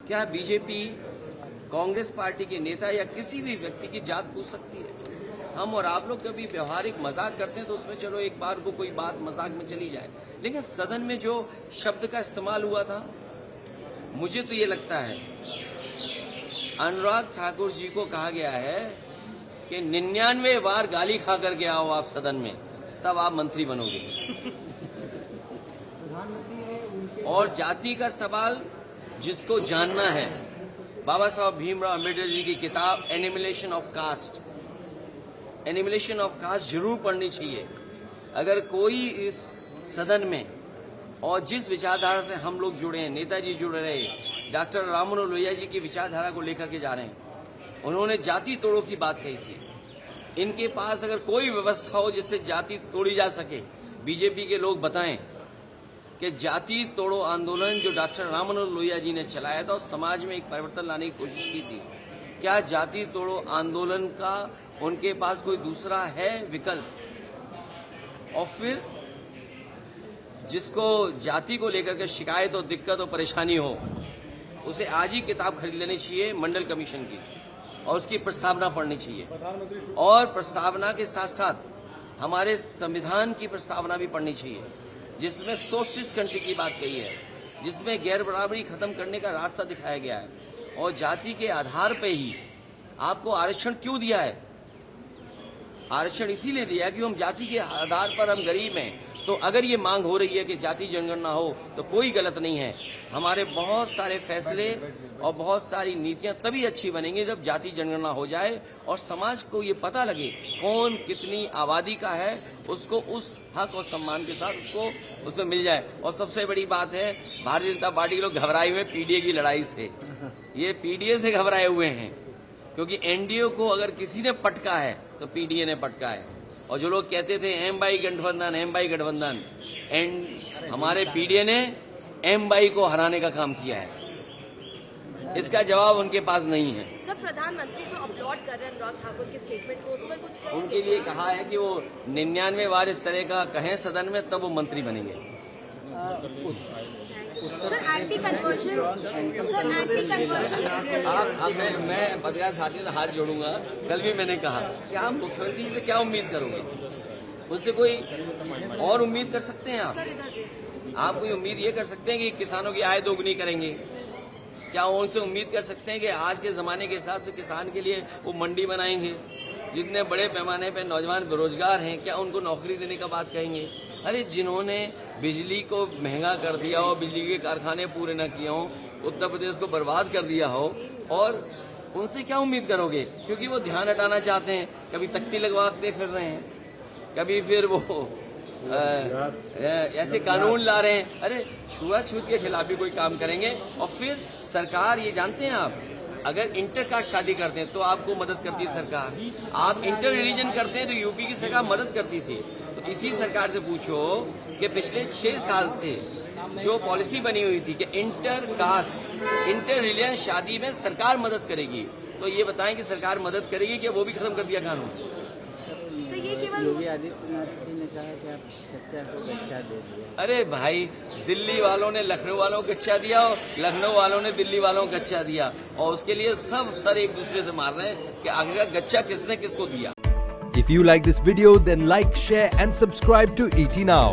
क्या BJP Congress party के नेता या किसी भी व्यक्ति की जात पूछ सकती है? हम और आप लोग कभी व्यवहारिक मजाक करते हैं तो उसमें चलो एक बार को कोई बात मजाक में चली जाए, लेकिन सदन में जो शब्द का इस्तेमाल हुआ था, मुझे तो ये लगता है अनुराग ठाकुर जी को कहा गया है कि 99 बार गाली खा कर के आओ आप सदन में, तब आप मंत्री बनोगे। और जाति का सवाल जिसको जानना है, बाबा साहब भीमराव अम्बेडकर जी की किताब एनिमिलेशन ऑफ कास्ट, एनिमिलेशन ऑफ कास्ट जरूर पढ़नी चाहिए। अगर कोई इस सदन में और जिस विचारधारा से हम लोग जुड़े हैं, नेताजी जुड़े रहे, डॉक्टर राम मनोहर लोहिया जी की विचारधारा को लेकर के जा रहे हैं, उन्होंने जाति तोड़ो की बात कही थी। इनके पास अगर कोई व्यवस्था हो जिससे जाति तोड़ी जा सके, बीजेपी के लोग बताएं कि जाति तोड़ो आंदोलन जो डॉक्टर राम मनोहर लोहिया जी ने चलाया था और समाज में एक परिवर्तन लाने की कोशिश की थी, क्या जाति तोड़ो आंदोलन का उनके पास कोई दूसरा है विकल्प? और फिर जिसको जाति को लेकर के शिकायत और दिक्कत और परेशानी हो, उसे आज ही किताब खरीद लेनी चाहिए मंडल कमीशन की और उसकी प्रस्तावना पढ़नी चाहिए, और प्रस्तावना के साथ साथ हमारे संविधान की प्रस्तावना भी पढ़नी चाहिए, जिसमें सोशलिस्ट कंट्री की बात कही है, जिसमें गैर बराबरी खत्म करने का रास्ता दिखाया गया है। और जाति के आधार पे ही आपको आरक्षण क्यों दिया है? आरक्षण इसीलिए दिया कि हम जाति के आधार पर हम गरीब हैं, तो अगर ये मांग हो रही है कि जाति जनगणना हो तो कोई गलत नहीं है। हमारे बहुत सारे फैसले और बहुत सारी नीतियां तभी अच्छी बनेंगी जब जाति जनगणना हो जाए और समाज को ये पता लगे कौन कितनी आबादी का है, उसको उस हक और सम्मान के साथ उसको उसमें मिल जाए। और सबसे बड़ी बात है, भारतीय जनता पार्टी के लोग घबराए हुए पीडीए की लड़ाई से, ये पीडीए से घबराए हुए हैं, क्योंकि एनडीए को अगर किसी ने पटका है तो पीडीए ने पटका है। और जो लोग कहते थे एम बाई गठबंधन, एंड हमारे पीडीए ने एम बाई को हराने का काम किया है। इसका जवाब उनके पास नहीं है। सर, प्रधानमंत्री जो अपलोड कर रहे हैं अनुराग ठाकुर के स्टेटमेंट को, उस पर कुछ उनके लिए कहा है कि वो 99 बार इस तरह का कहें सदन में, तब वो मंत्री बनेंगे। सर, एंटी कन्वर्जन अब मैं पत्रकार साथियों से हाथ जोड़ूंगा। कल भी मैंने कहा कि आप मुख्यमंत्री से क्या उम्मीद करोगे? उससे कोई और उम्मीद कर सकते हैं आप कोई उम्मीद ये कर सकते हैं कि किसानों की आय दोगुनी करेंगे? क्या उनसे उम्मीद कर सकते हैं कि आज के जमाने के हिसाब से किसान के लिए वो मंडी बनाएंगे? जितने बड़े पैमाने पर नौजवान बेरोजगार हैं, क्या उनको नौकरी देने का बात कहेंगे? अरे जिन्होंने बिजली को महंगा कर दिया हो, बिजली के कारखाने पूरे न किए हों, उत्तर प्रदेश को बर्बाद कर दिया हो, और उनसे क्या उम्मीद करोगे? क्योंकि वो ध्यान हटाना चाहते हैं, कभी तख्ती लगवाते फिर रहे हैं, कभी फिर वो ऐसे कानून ला रहे हैं। अरे छुआछूत के खिलाफ भी कोई काम करेंगे। और फिर सरकार, ये जानते हैं आप, अगर इंटर कास्ट शादी करते हैं तो आपको मदद करती है सरकार। आप इंटर रिलीजन करते हैं तो यूपी की सरकार मदद करती थी। तो इसी सरकार से पूछो कि पिछले 6 साल से जो पॉलिसी बनी हुई थी कि इंटर कास्ट, इंटर रिलीजन शादी में सरकार मदद करेगी, तो ये बताएं कि सरकार मदद करेगी कि वो भी खत्म कर दिया कानून? योगी आदित्यनाथ जी ने कहा कि आप चर्चा को गच्चा दे दिया। अरे भाई, दिल्ली वालों ने लखनऊ वालों को गच्चा दिया और लखनऊ वालों ने दिल्ली वालों को गच्चा दिया, और उसके लिए सब सर एक दूसरे से मार रहे हैं कि आखिर गच्चा किसने किसको दिया। If you like this video, then like, share and subscribe to ET Now.